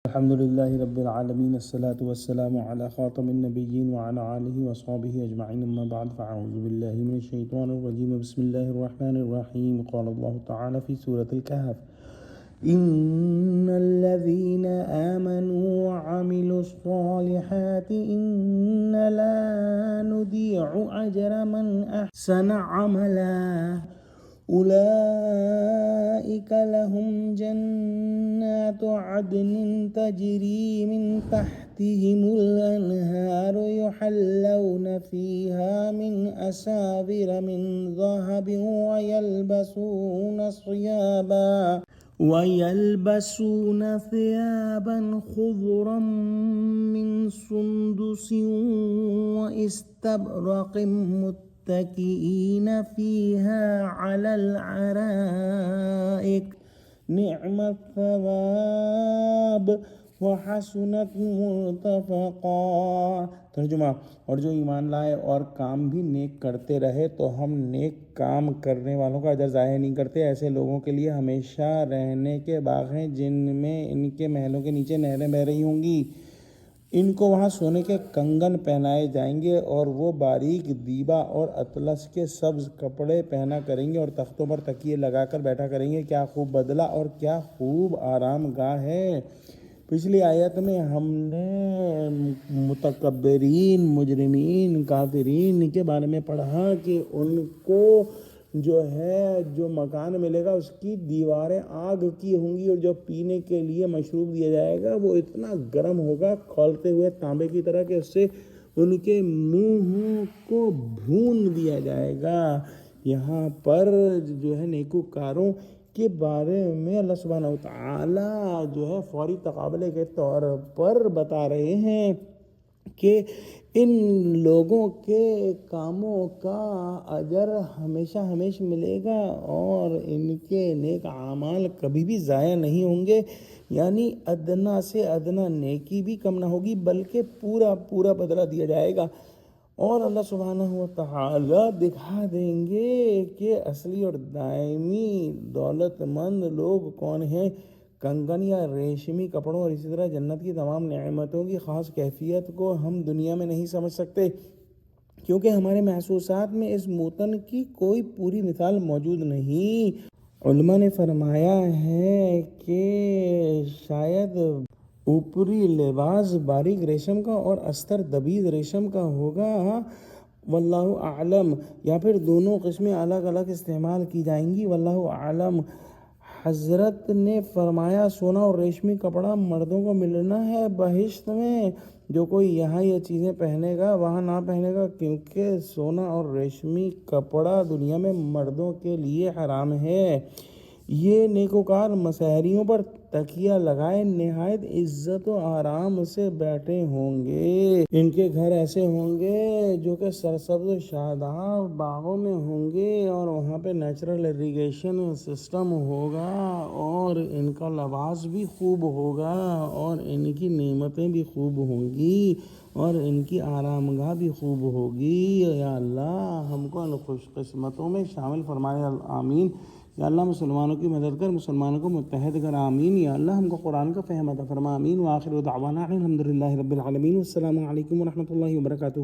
الحمد لله رب العالمين، الصلاة والسلام على خاتم النبيين وعلى آله وصحبه أجمعين، أما بعد فأعوذ بالله من الشيطان الرجيم. بسم الله الرحمن الرحيم. قال الله تعالى في سورة الكهف: إن الذين آمنوا وعملوا الصالحات إنا لا نضيع أجر من أحسن عملا أولئك لهم جنات عدن تجري من تحتهم الأنهار يحلون فيها من أساور من ذهب ويلبسون ثيابا خضرا من سندس واستبرق متكئين فيها على الأرائك نعم الثواب وحسنت مرتفقا۔ ترجمہ: اور جو ایمان لائے اور کام بھی نیک کرتے رہے تو ہم نیک کام کرنے والوں کا اجر ضائع نہیں کرتے۔ ایسے لوگوں کے لیے ہمیشہ رہنے کے باغ ہیں جن میں ان کے محلوں کے نیچے نہریں بہہ رہی ہوں گی۔ ان کو وہاں سونے کے کنگن پہنائے جائیں گے اور وہ باریک دیبا اور اطلس کے سبز کپڑے پہنا کریں گے اور تختوں پر تکیے لگا کر بیٹھا کریں گے۔ کیا خوب بدلہ اور کیا خوب آرام گاہ ہے۔ پچھلی آیت میں ہم نے متکبرین، مجرمین، کافرین کے بارے میں پڑھا کہ ان کو جو مکان ملے گا اس کی دیواریں آگ کی ہوں گی اور جو پینے کے لیے مشروب دیا جائے گا وہ اتنا گرم ہوگا کھولتے ہوئے تانبے کی طرح کہ اس سے ان کے منہوں کو بھون دیا جائے گا۔ یہاں پر نیکوکاروں کے بارے میں اللہ سبحانہ وتعالی فوری تقابلے کے طور پر بتا رہے ہیں کہ ان لوگوں کے کاموں کا اجر ہمیشہ ملے گا اور ان کے نیک اعمال کبھی بھی ضائع نہیں ہوں گے، یعنی ادنا سے ادنا نیکی بھی کم نہ ہوگی بلکہ پورا بدلہ دیا جائے گا۔ اور اللہ سبحانہ وتعالی دکھا دیں گے کہ اصلی اور دائمی دولت مند لوگ کون ہیں۔ کنگن یا ریشمی کپڑوں اور اسی طرح جنت کی تمام نعمتوں کی خاص کیفیت کو ہم دنیا میں نہیں سمجھ سکتے کیونکہ ہمارے محسوسات میں اس موتن کی کوئی پوری مثال موجود نہیں۔ علماء نے فرمایا ہے کہ شاید اوپری لباس باریک ریشم کا اور استر دبیز ریشم کا ہوگا، واللہ اعلم، یا پھر دونوں قسمیں الگ الگ استعمال کی جائیں گی، واللہ اعلم۔ حضرت نے فرمایا سونا اور ریشمی کپڑا مردوں کو ملنا ہے بہشت میں، جو کوئی یہاں یہ چیزیں پہنے گا وہاں نہ پہنے گا، کیونکہ سونا اور ریشمی کپڑا دنیا میں مردوں کے لیے حرام ہے۔ یہ نیکوکار مسحریوں پر تکیہ لگائے نہایت عزت و آرام سے بیٹھے ہوں گے۔ ان کے گھر ایسے ہوں گے جو کہ سرسبز و شاداب باغوں میں ہوں گے اور وہاں پہ نیچرل اریگیشن سسٹم ہوگا اور ان کا لباس بھی خوب ہوگا اور ان کی نعمتیں بھی خوب ہوں گی اور ان کی آرام گاہ بھی خوب ہوگی۔ یا اللہ ہم کو ان خوش قسمتوں میں شامل فرمائے، آمین۔ یا اللہ مسلمانوں کی مدد کر، مسلمانوں کو متحد کر، آمین۔ یا اللہ ہم کو قرآن کا فہم عطا فرما، آمین۔ وآخر دعوانا الحمد للہ رب العالمین۔ والسلام علیکم ورحمۃ اللہ وبرکاتہ۔